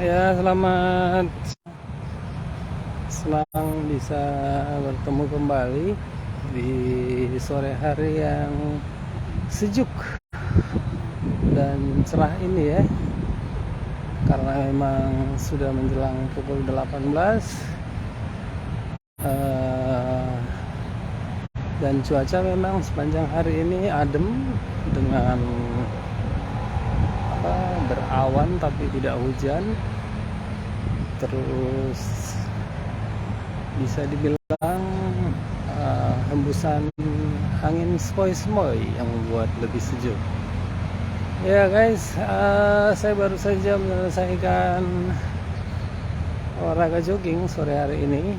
Ya, selamat. Senang bisa bertemu kembali di sore hari yang sejuk dan cerah ini ya. Karena memang sudah menjelang pukul 18 dan cuaca memang sepanjang hari ini adem dengan berawan tapi tidak hujan. Terus bisa dibilang hembusan angin sepoi-sepoi yang membuat lebih sejuk. Ya guys, saya baru saja menyelesaikan olahraga jogging sore hari ini,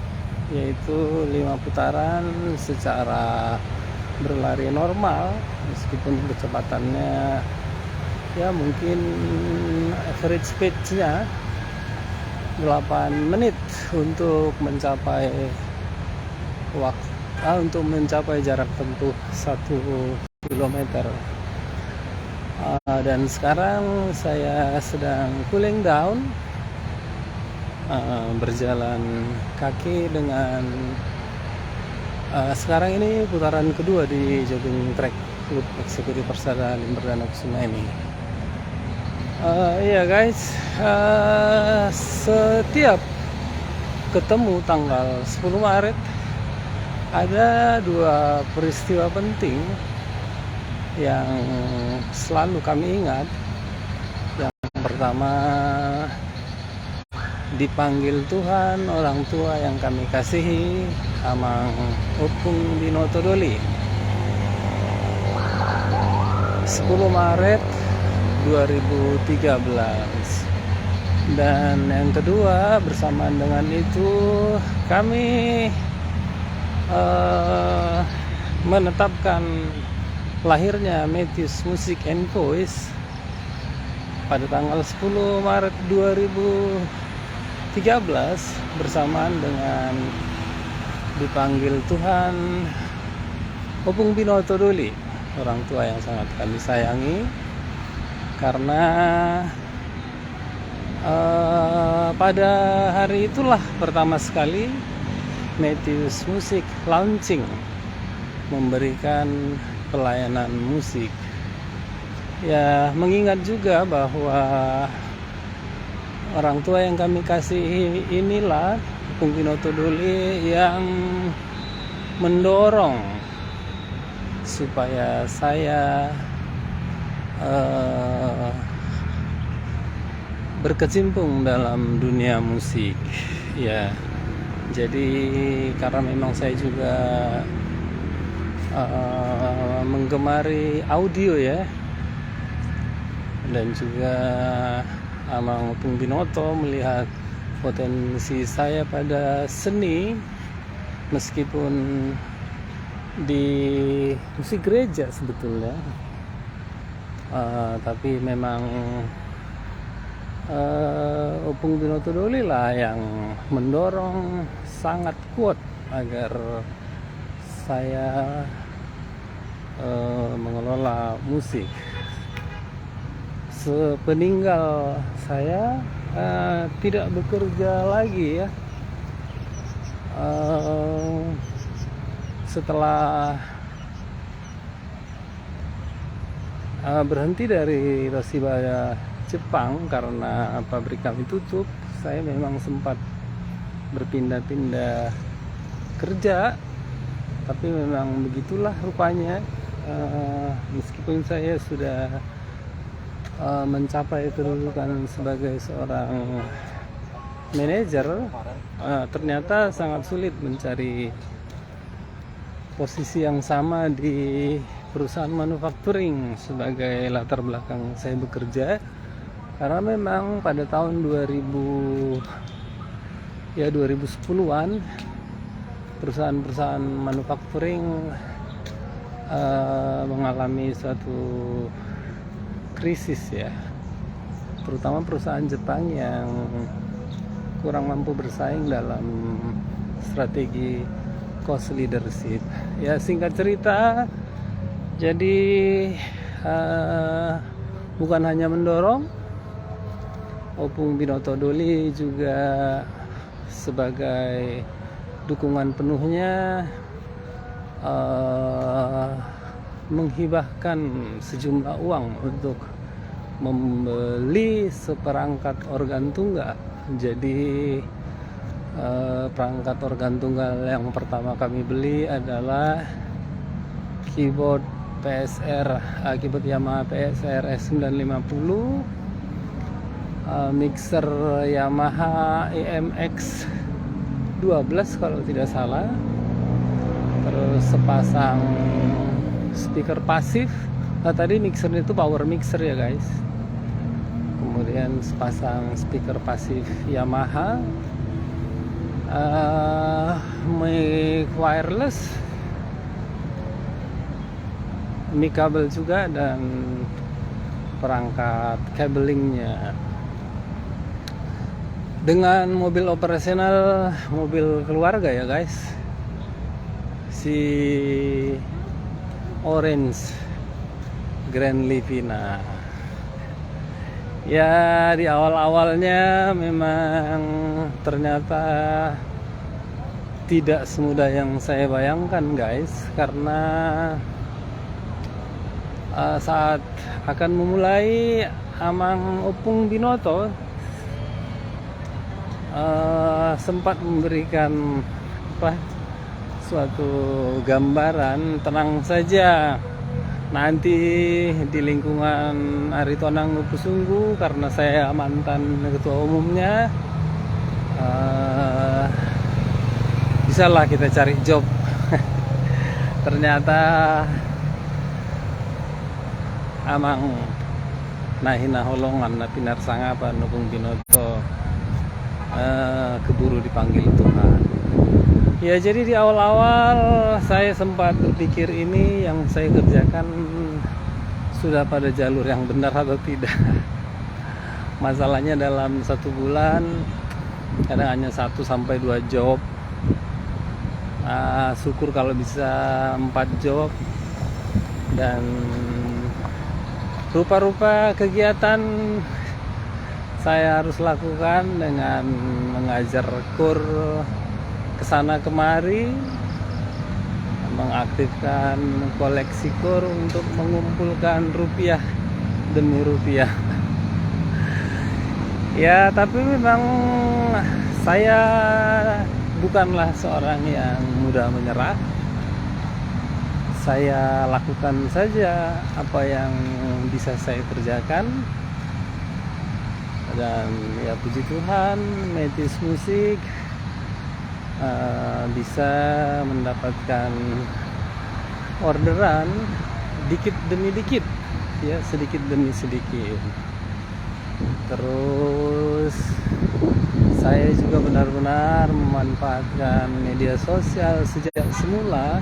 yaitu 5 putaran secara berlari normal, meskipun kecepatannya ya mungkin average speed-nya 8 menit untuk mencapai jarak tempuh 1 kilometer. Dan sekarang saya sedang cooling down, berjalan kaki dengan sekarang ini putaran kedua di jogging track Klub Eksekutif Persada Limberdan Kusuma ini. Iya guys, setiap ketemu tanggal 10 Maret ada 2 peristiwa penting yang selalu kami ingat. Yang pertama, dipanggil Tuhan orang tua yang kami kasihi, Amang Opung Binoto Doli, 10 Maret 2013. Dan yang kedua, bersamaan dengan itu kami menetapkan lahirnya Matthews Music and Voice pada tanggal 10 Maret 2013 bersamaan dengan dipanggil Tuhan Opung Binoto Doli, orang tua yang sangat kami sayangi. Karena pada hari itulah pertama sekali Matthews Music launching, memberikan pelayanan musik. Ya, mengingat juga bahwa orang tua yang kami kasih inilah Opung Binoto Doli yang mendorong supaya saya berkecimpung dalam dunia musik. Ya, jadi karena memang saya juga menggemari audio ya, dan juga Amang Opung Binoto melihat potensi saya pada seni, meskipun di musik gereja sebetulnya, tapi memang Opung Binoto Doli lah yang mendorong sangat kuat agar saya mengelola musik. Sepeninggal saya tidak bekerja lagi ya, setelah berhenti dari Toshiba Jepang karena pabrik kami tutup. Saya memang sempat berpindah-pindah kerja, tapi memang begitulah rupanya. Meskipun saya sudah mencapai kedudukan sebagai seorang manajer, ternyata sangat sulit mencari posisi yang sama di perusahaan manufacturing sebagai latar belakang saya bekerja. Karena memang pada tahun 2010-an perusahaan-perusahaan manufacturing mengalami suatu krisis ya, terutama perusahaan Jepang yang kurang mampu bersaing dalam strategi cost leadership. Ya, singkat cerita, jadi bukan hanya mendorong, Opung Binoto Doli juga sebagai dukungan penuhnya menghibahkan sejumlah uang untuk membeli seperangkat organ tunggal. Jadi perangkat organ tunggal yang pertama kami beli adalah keyboard keyboard Yamaha PSR S950, mixer Yamaha EMX 12 kalau tidak salah, terus sepasang speaker pasif. Tadi mixer itu power mixer ya guys. Kemudian sepasang speaker pasif Yamaha, mic wireless, mic kabel juga, dan perangkat cabling-nya. Dengan mobil operasional, mobil keluarga ya guys, si Orange Grand Livina. Ya, di awal-awalnya memang ternyata tidak semudah yang saya bayangkan guys, karena saat akan memulai Amang Opung Binoto sempat memberikan suatu gambaran, tenang saja, nanti di lingkungan Aritonang Pusunggu, karena saya mantan ketua umumnya, bisalah kita cari job. Ternyata Amang nahina holongan na pinarsangapan Opung Binoto keburu dipanggil Tuhan. Ya, jadi di awal-awal saya sempat berpikir ini yang saya kerjakan sudah pada jalur yang benar atau tidak. Masalahnya dalam 1 bulan kadang hanya 1-2 job. Syukur kalau bisa 4 job. Dan rupa-rupa kegiatan saya harus lakukan dengan mengajar kur kesana kemari, mengaktifkan koleksi kur untuk mengumpulkan rupiah demi rupiah. Ya, tapi memang saya bukanlah seorang yang mudah menyerah. Saya lakukan saja apa yang bisa saya kerjakan. Dan ya puji Tuhan, Metis Musik bisa mendapatkan orderan dikit demi dikit, ya, sedikit demi sedikit. Terus saya juga benar-benar memanfaatkan media sosial sejak semula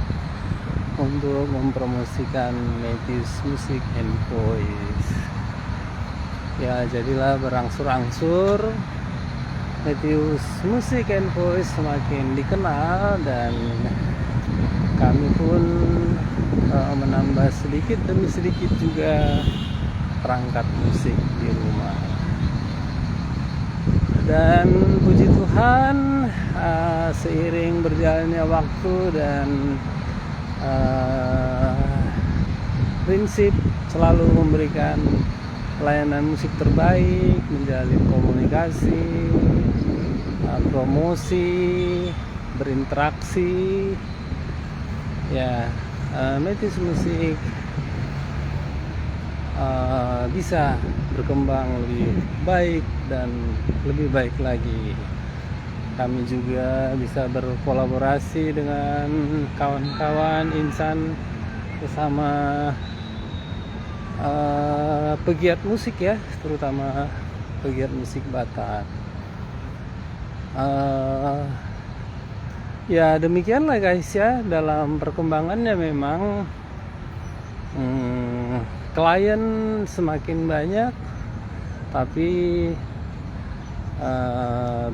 untuk mempromosikan Metis Musik and Voice. Ya, jadilah berangsur-angsur Metis Musik and Voice semakin dikenal, dan kami pun menambah sedikit demi sedikit juga perangkat musik di rumah. Dan puji Tuhan, seiring berjalannya waktu dan prinsip selalu memberikan pelayanan musik terbaik, menjalin komunikasi, promosi, berinteraksi, ya, Metis Musik bisa berkembang lebih baik dan lebih baik lagi. Kami juga bisa berkolaborasi dengan kawan-kawan insan bersama pegiat musik, ya, terutama pegiat musik Batak. Ya, demikianlah guys, ya, dalam perkembangannya memang klien semakin banyak, tapi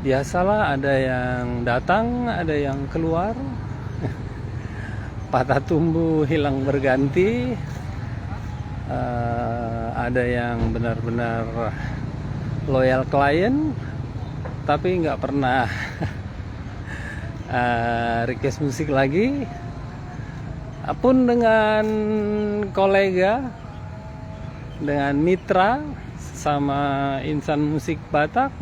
biasalah, ada yang datang, ada yang keluar. Patah tumbuh hilang berganti. Ada yang benar-benar loyal klien, tapi nggak pernah request musik lagi. Pun dengan kolega, dengan mitra sama insan musik Batak,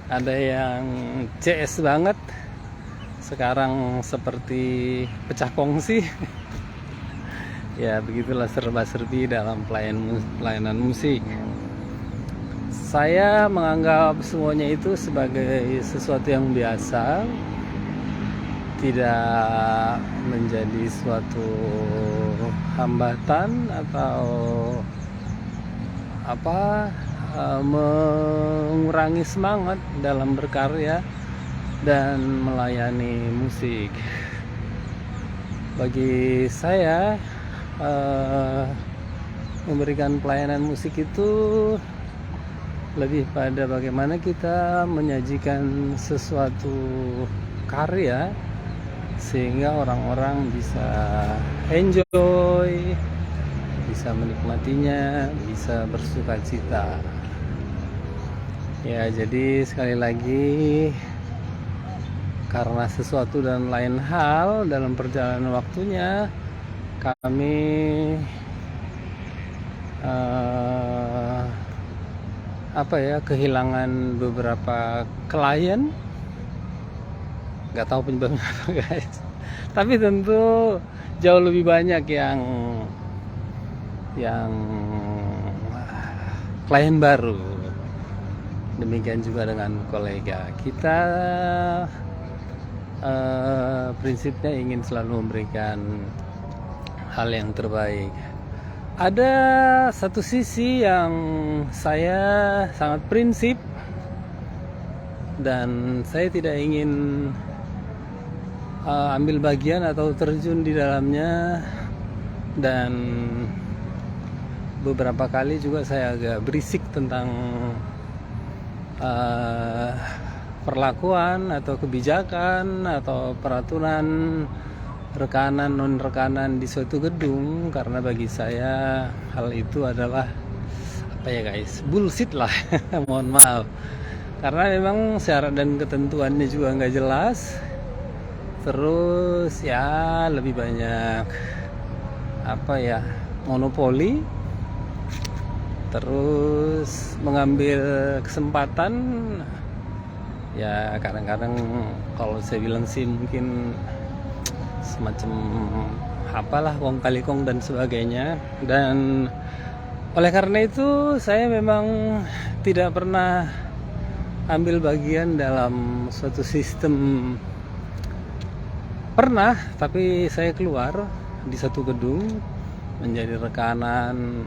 ada yang CS banget, sekarang seperti pecah kongsi. Ya begitulah serba-serbi dalam pelayanan musik. Saya menganggap semuanya itu sebagai sesuatu yang biasa, tidak menjadi suatu hambatan atau mengurangi semangat dalam berkarya dan melayani musik. Bagi saya, memberikan pelayanan musik itu lebih pada bagaimana kita menyajikan sesuatu karya sehingga orang-orang bisa enjoy, bisa menikmatinya, bisa bersuka cita. Ya, jadi sekali lagi, karena sesuatu dan lain hal dalam perjalanan waktunya, kami kehilangan beberapa klien. Nggak tahu penyebabnya apa guys, tapi tentu jauh lebih banyak yang klien baru. Demikian juga dengan kolega kita. Prinsipnya ingin selalu memberikan hal yang terbaik. Ada satu sisi yang saya sangat prinsip dan saya tidak ingin ambil bagian atau terjun di dalamnya, dan beberapa kali juga saya agak berisik tentang perlakuan atau kebijakan atau peraturan rekanan non rekanan di suatu gedung, karena bagi saya hal itu adalah bullshit lah. Mohon maaf, karena memang syarat dan ketentuannya juga nggak jelas. Terus ya lebih banyak monopoli, terus mengambil kesempatan. Ya kadang-kadang kalau saya bilang sih mungkin semacam kong kali kong dan sebagainya. Dan oleh karena itu saya memang tidak pernah ambil bagian dalam suatu sistem. Pernah, tapi saya keluar di satu gedung menjadi rekanan.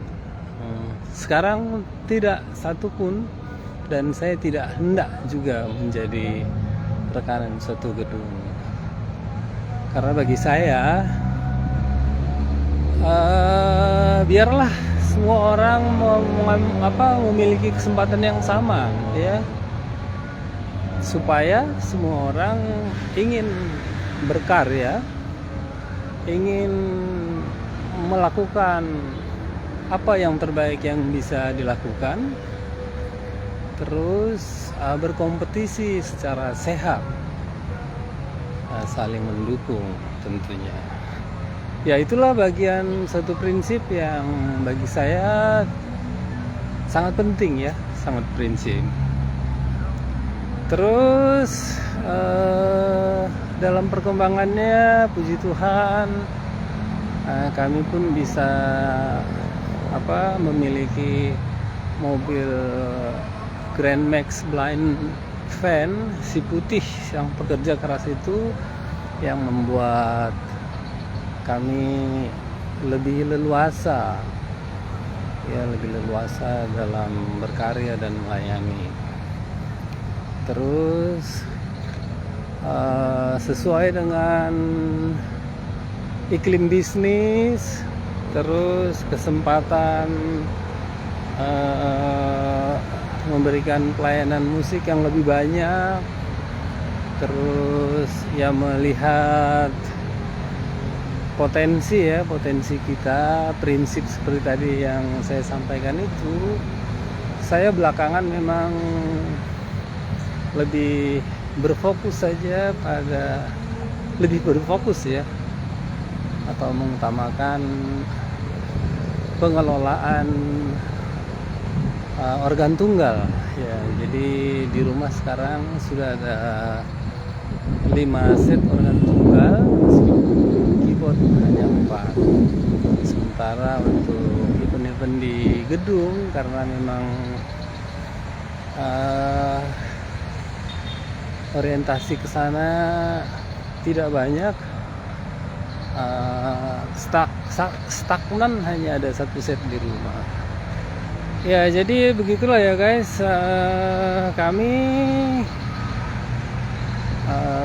Sekarang tidak satupun, dan saya tidak hendak juga menjadi rekanan suatu gedung, karena bagi saya biarlah semua orang memiliki kesempatan yang sama, ya, supaya semua orang ingin berkarya, ingin melakukan apa yang terbaik yang bisa dilakukan, terus berkompetisi secara sehat, saling mendukung tentunya. Ya itulah bagian satu prinsip yang bagi saya sangat penting, ya, sangat prinsip. Terus dalam perkembangannya, puji Tuhan, kami pun bisa memiliki mobil Grand Max Blind Van si putih yang pekerja keras itu, yang membuat kami lebih leluasa dalam berkarya dan melayani. Terus sesuai dengan iklim bisnis, terus kesempatan memberikan pelayanan musik yang lebih banyak, terus ya melihat potensi kita, prinsip seperti tadi yang saya sampaikan itu, saya belakangan memang lebih berfokus saja pada ya, atau mengutamakan pengelolaan organ tunggal ya. Jadi di rumah sekarang sudah ada 5 set organ tunggal, keyboard hanya 4. Sementara untuk event-event di gedung, karena memang orientasi ke sana tidak banyak, stagnan, hanya ada 1 set di rumah. Ya, jadi begitulah ya guys. Kami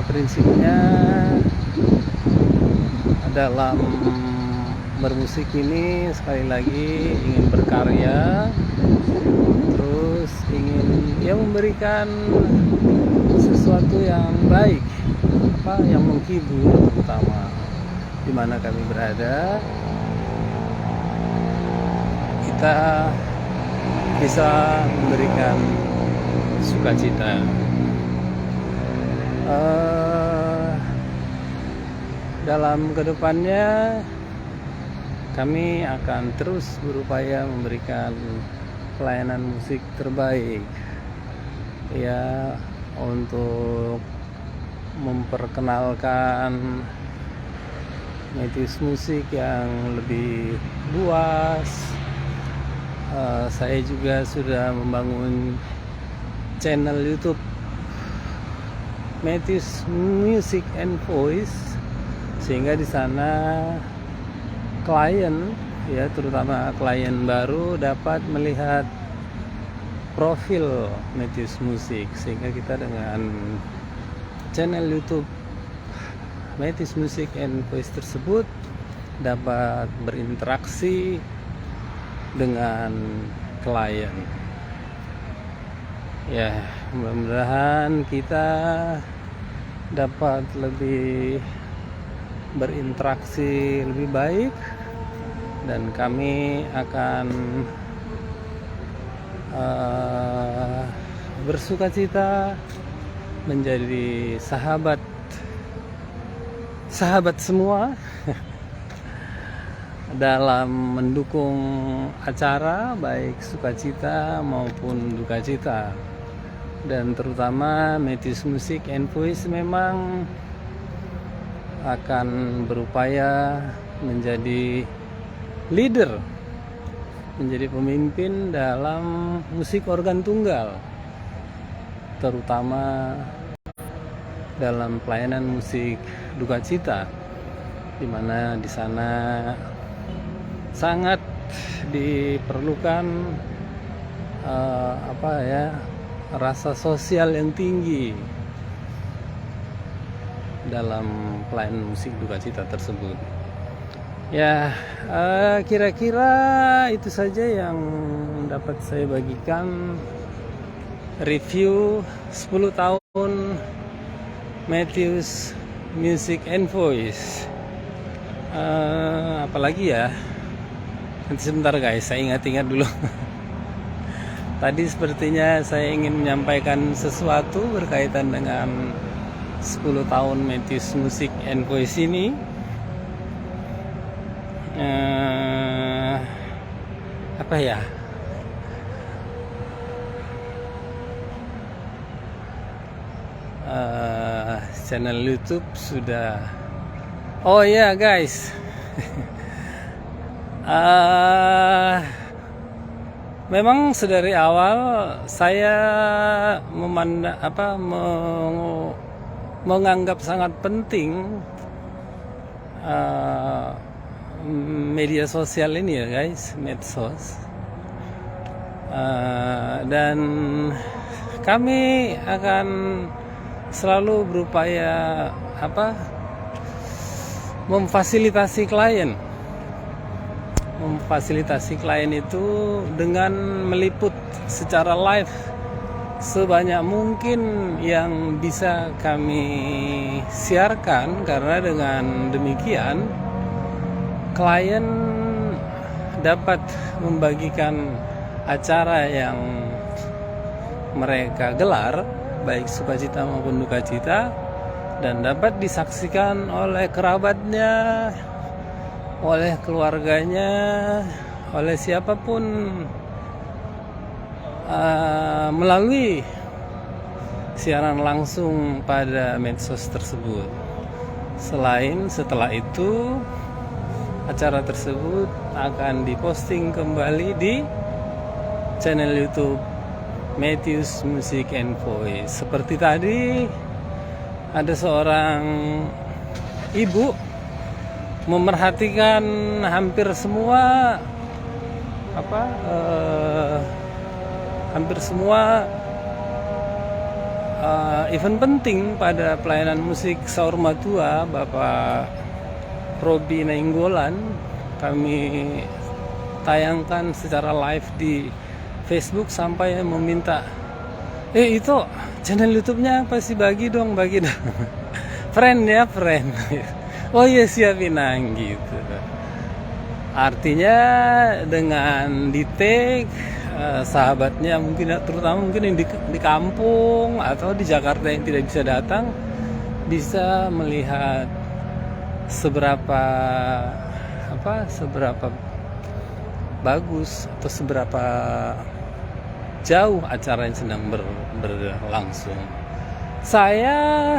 prinsipnya dalam bermusik ini sekali lagi ingin berkarya, terus ingin ya memberikan sesuatu yang baik, yang menghibur, terutama di mana kami berada, kita bisa memberikan sukacita. Dalam kedepannya kami akan terus berupaya memberikan pelayanan musik terbaik ya, untuk memperkenalkan Matthews musik yang lebih luas. Saya juga sudah membangun channel YouTube Matthews Music and Voice, sehingga di sana klien ya, terutama klien baru, dapat melihat profil Matthews Music, sehingga kita dengan channel YouTube Matthews Music and Voice tersebut dapat berinteraksi dengan klien. Ya, mudah-mudahan kita dapat lebih berinteraksi lebih baik, dan kami akan bersukacita menjadi sahabat semua dalam mendukung acara baik sukacita maupun dukacita. Dan terutama Matthews Music and Voice memang akan berupaya menjadi leader, menjadi pemimpin dalam musik organ tunggal, terutama dalam pelayanan musik dukacita, di mana di sana sangat diperlukan rasa sosial yang tinggi dalam pelayanan musik dukacita tersebut. Ya, kira-kira itu saja yang dapat saya bagikan. Review 10 tahun Matthews Music and Voice. Apalagi ya? Nanti sebentar guys, saya ingat-ingat dulu. Tadi sepertinya saya ingin menyampaikan sesuatu berkaitan dengan 10 tahun Matthews Music and Voice ini. Apa ya? Channel YouTube sudah. Oh ya guys. Memang sedari awal saya menganggap sangat penting media sosial ini ya guys, medsos, dan kami akan selalu berupaya memfasilitasi klien itu dengan meliput secara live sebanyak mungkin yang bisa kami siarkan, karena dengan demikian klien dapat membagikan acara yang mereka gelar, baik sukacita maupun duka cita, dan dapat disaksikan oleh kerabatnya, oleh keluarganya, oleh siapapun melalui siaran langsung pada medsos tersebut. Selain setelah itu, acara tersebut akan diposting kembali di channel YouTube Matthews Music and Voice. Seperti tadi, ada seorang ibu memerhatikan hampir semua event penting pada pelayanan musik Saur Matua, Bapak Robi Nainggolan. Kami tayangkan secara live di Facebook sampai meminta, itu channel YouTube-nya pasti bagi dong. Friend ya, friend. Oh iya, siapin gitu. Artinya dengan di tag sahabatnya, mungkin terutama mungkin yang di kampung atau di Jakarta yang tidak bisa datang, bisa melihat seberapa bagus atau seberapa jauh acara yang sedang berlangsung. Saya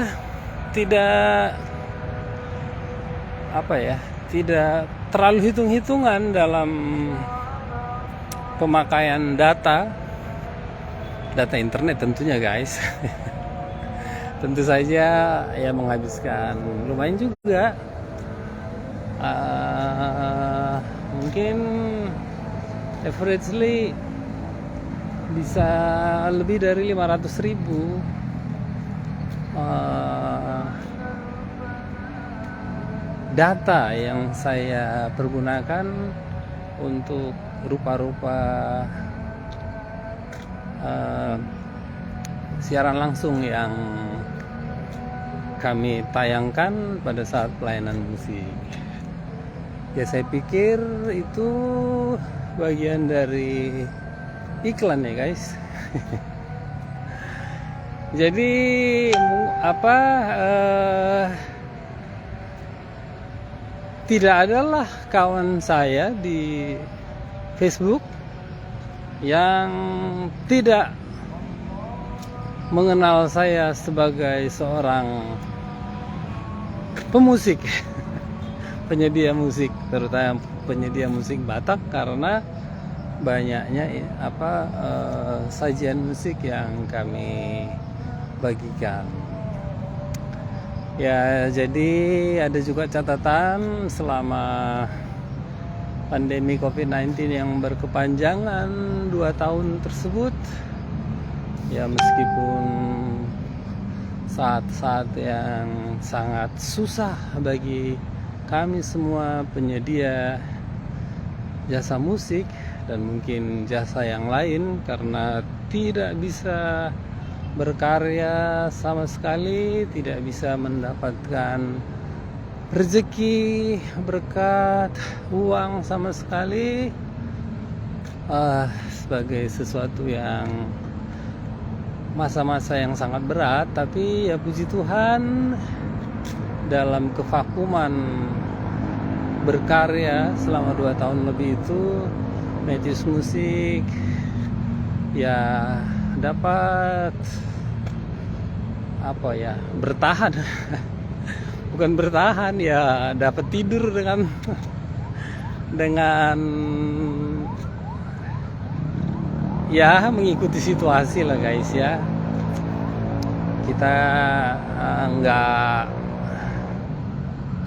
tidak terlalu hitung-hitungan dalam pemakaian data internet tentunya, guys. Tentu saja ya menghabiskan lumayan juga, mungkin averagely bisa lebih dari 500.000 data yang saya pergunakan untuk rupa-rupa siaran langsung yang kami tayangkan pada saat pelayanan musik. Ya, saya pikir itu bagian dari iklan ya, guys. Jadi tidak adalah kawan saya di Facebook yang tidak mengenal saya sebagai seorang pemusik, penyedia musik, terutama penyedia musik Batak, karena banyaknya sajian musik yang kami bagikan. Ya, jadi ada juga catatan selama pandemi COVID-19 yang berkepanjangan 2 tahun tersebut. Ya, meskipun saat-saat yang sangat susah bagi kami semua penyedia jasa musik dan mungkin jasa yang lain, karena tidak bisa berkarya sama sekali, tidak bisa mendapatkan rezeki, berkat, uang sama sekali, sebagai sesuatu yang masa-masa yang sangat berat. Tapi ya puji Tuhan, dalam kevakuman berkarya selama 2 tahun lebih itu, Matthews Musik ya dapat bertahan. Bukan bertahan ya, dapat tidur dengan ya mengikuti situasi lah, guys ya. Kita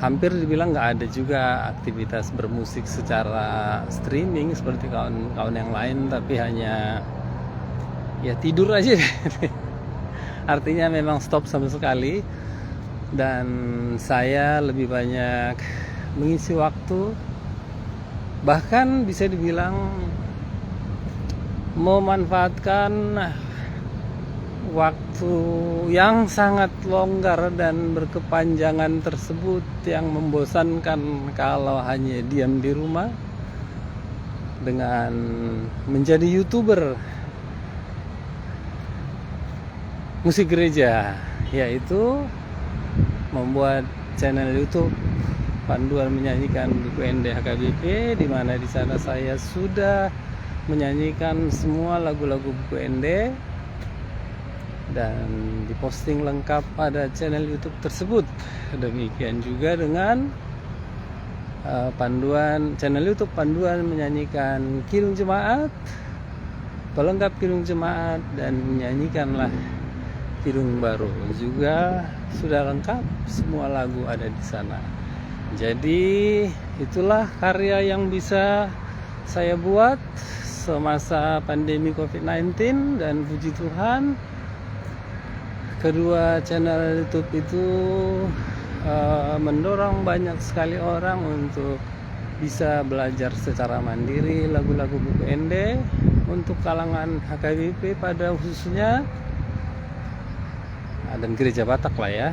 hampir dibilang nggak ada juga aktivitas bermusik secara streaming seperti kawan-kawan yang lain, tapi hanya ya tidur aja. Artinya memang stop sama sekali, dan saya lebih banyak mengisi waktu, bahkan bisa dibilang memanfaatkan waktu yang sangat longgar dan berkepanjangan tersebut yang membosankan kalau hanya diam di rumah, dengan menjadi YouTuber. musik gereja, yaitu membuat channel YouTube Panduan Menyanyikan Buku Ende HKBP, di mana di sana saya sudah menyanyikan semua lagu-lagu buku Ende dan diposting lengkap pada channel YouTube tersebut. Demikian juga dengan channel YouTube Panduan Menyanyikan Kirung Jemaat, pelengkap Kirung Jemaat, dan menyanyikanlah Kirung Baru juga sudah lengkap, semua lagu ada di sana. Jadi itulah karya yang bisa saya buat semasa pandemi COVID-19, dan puji Tuhan kedua channel YouTube itu mendorong banyak sekali orang untuk bisa belajar secara mandiri lagu-lagu buku Ende untuk kalangan HKBP pada khususnya, dan gereja Batak lah ya,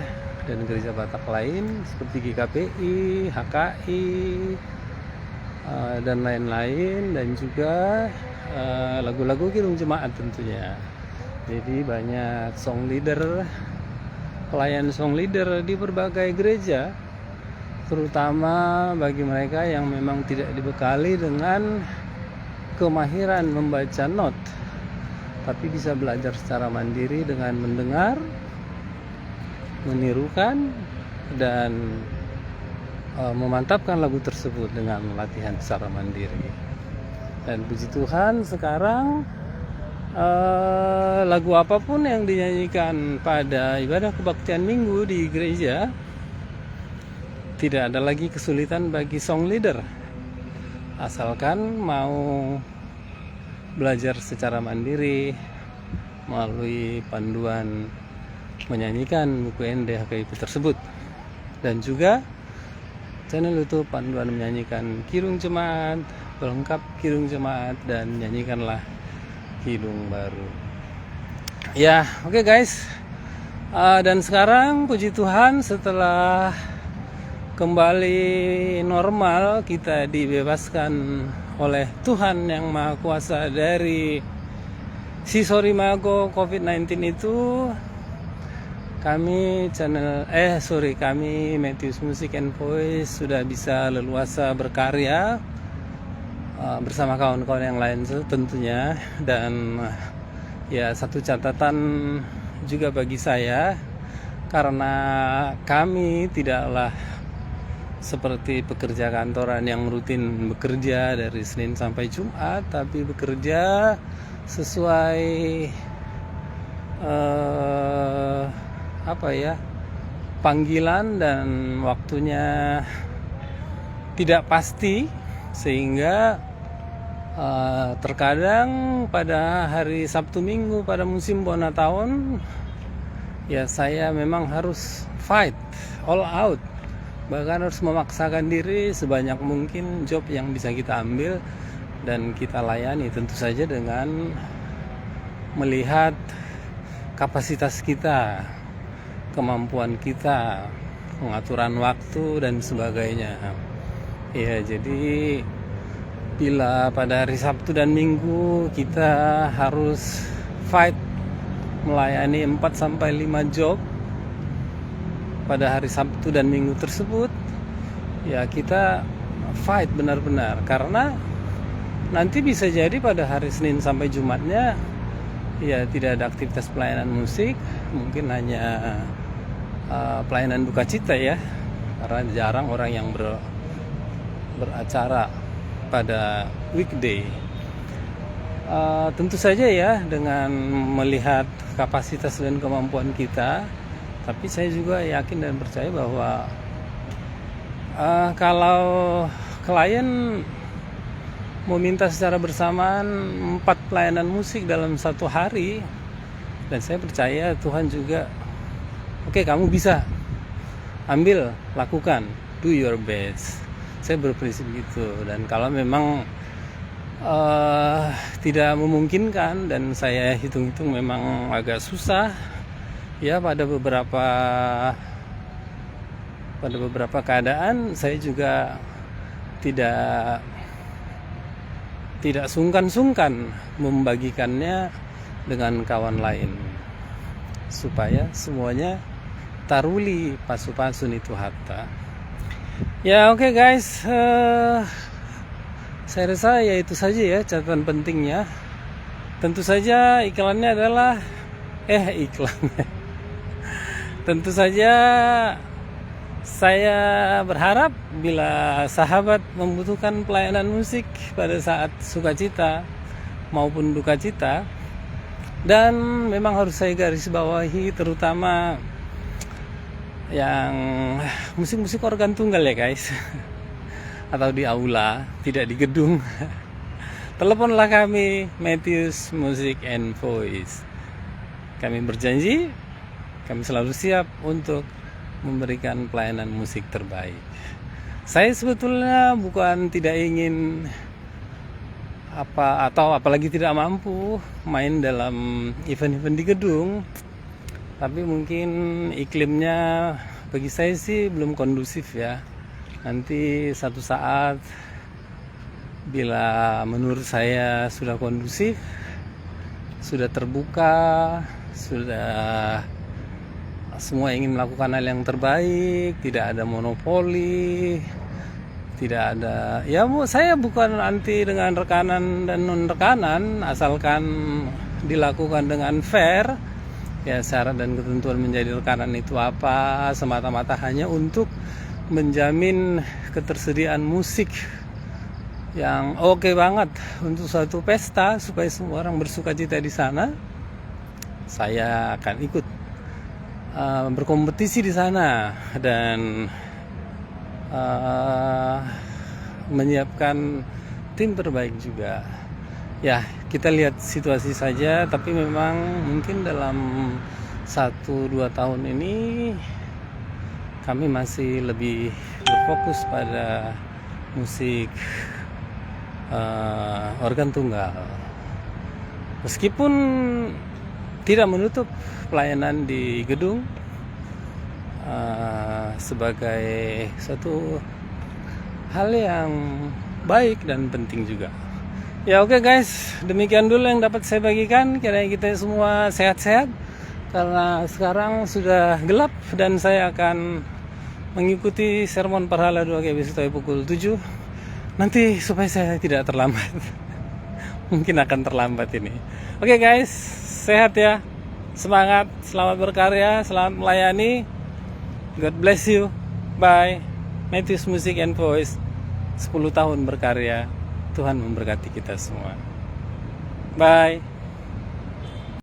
dan gereja Batak lain seperti GKPI, HKI, dan lain-lain, dan juga lagu-lagu Kirung Jemaat tentunya. Jadi banyak song leader, pelayan song leader di berbagai gereja, terutama bagi mereka yang memang tidak dibekali dengan kemahiran membaca not, tapi bisa belajar secara mandiri dengan mendengar, menirukan, dan memantapkan lagu tersebut dengan latihan secara mandiri. Dan puji Tuhan sekarang lagu apapun yang dinyanyikan pada ibadah kebaktian minggu di gereja, tidak ada lagi kesulitan bagi song leader, asalkan mau belajar secara mandiri melalui panduan menyanyikan buku Ende HKBP tersebut, dan juga channel YouTube Panduan Menyanyikan Kirung Jemaat, pelengkap Kirung Jemaat, dan nyanyikanlah Kirung Baru. Ya, oke guys. Dan sekarang puji Tuhan setelah kembali normal, kita dibebaskan oleh Tuhan yang Maha Kuasa dari si Sorimago COVID-19 itu. Kami Matthews Music and Voice sudah bisa leluasa berkarya bersama kawan-kawan yang lain tentunya. Dan ya, satu catatan juga bagi saya, karena kami tidaklah seperti pekerja kantoran yang rutin bekerja dari Senin sampai Jumat, tapi bekerja sesuai panggilan dan waktunya tidak pasti, sehingga terkadang pada hari Sabtu Minggu pada musim Bona tahun, ya saya memang harus fight all out, bahkan harus memaksakan diri sebanyak mungkin job yang bisa kita ambil dan kita layani, tentu saja dengan melihat kapasitas kita, kemampuan kita, pengaturan waktu dan sebagainya. Ya, jadi bila pada hari Sabtu dan Minggu kita harus fight melayani 4-5 job pada hari Sabtu dan Minggu tersebut, ya kita fight benar-benar, karena nanti bisa jadi pada hari Senin sampai Jumatnya ya tidak ada aktivitas pelayanan musik, mungkin hanya pelayanan duka cita ya, karena jarang orang yang beracara pada weekday. Tentu saja ya, dengan melihat kapasitas dan kemampuan kita, tapi saya juga yakin dan percaya bahwa kalau klien meminta secara bersamaan 4 pelayanan musik dalam satu hari, dan saya percaya Tuhan juga oke, kamu bisa ambil, lakukan, do your best. Saya berprinsip gitu. Dan kalau memang tidak memungkinkan, dan saya hitung-hitung memang agak susah ya, pada beberapa keadaan saya juga tidak sungkan-sungkan membagikannya dengan kawan lain. supaya semuanya taruli pasu-pasun itu hatta. Ya oke guys, saya rasa ya itu saja ya catatan pentingnya. Tentu saja iklannya adalah iklannya. Tentu saja saya berharap bila sahabat membutuhkan pelayanan musik pada saat sukacita maupun duka cita, dan memang harus saya garis bawahi terutama yang musik-musik organ tunggal ya guys, atau di aula, tidak di gedung. Teleponlah kami, Matthews Music and Voice. Kami berjanji, kami selalu siap untuk memberikan pelayanan musik terbaik. Saya sebetulnya bukan tidak ingin atau apalagi tidak mampu main dalam event-event di gedung, tapi mungkin iklimnya bagi saya sih belum kondusif ya. Nanti satu saat bila menurut saya sudah kondusif, sudah terbuka, sudah semua ingin melakukan hal yang terbaik, tidak ada monopoli, tidak ada, ya saya bukan anti dengan rekanan dan non rekanan, asalkan dilakukan dengan fair. Ya syarat dan ketentuan menjadi rekanan itu apa? Semata-mata hanya untuk menjamin ketersediaan musik yang oke banget untuk suatu pesta supaya semua orang bersukacita di sana. Saya akan ikut berkompetisi di sana dan menyiapkan tim terbaik juga. Ya kita lihat situasi saja, tapi memang mungkin dalam 1-2 tahun ini kami masih lebih berfokus pada musik organ tunggal, meskipun tidak menutup pelayanan di gedung sebagai suatu hal yang baik dan penting juga. Ya oke guys, demikian dulu yang dapat saya bagikan. Kiranya kita semua sehat-sehat, karena sekarang sudah gelap dan saya akan mengikuti sermon Parhala 2 GBI pukul 7 nanti supaya saya tidak terlambat. Mungkin akan terlambat ini. Oke guys, sehat ya, semangat, selamat berkarya, selamat melayani. God bless you. Bye. Matthews Music and Voice 10 tahun berkarya. Tuhan memberkati kita semua. Bye.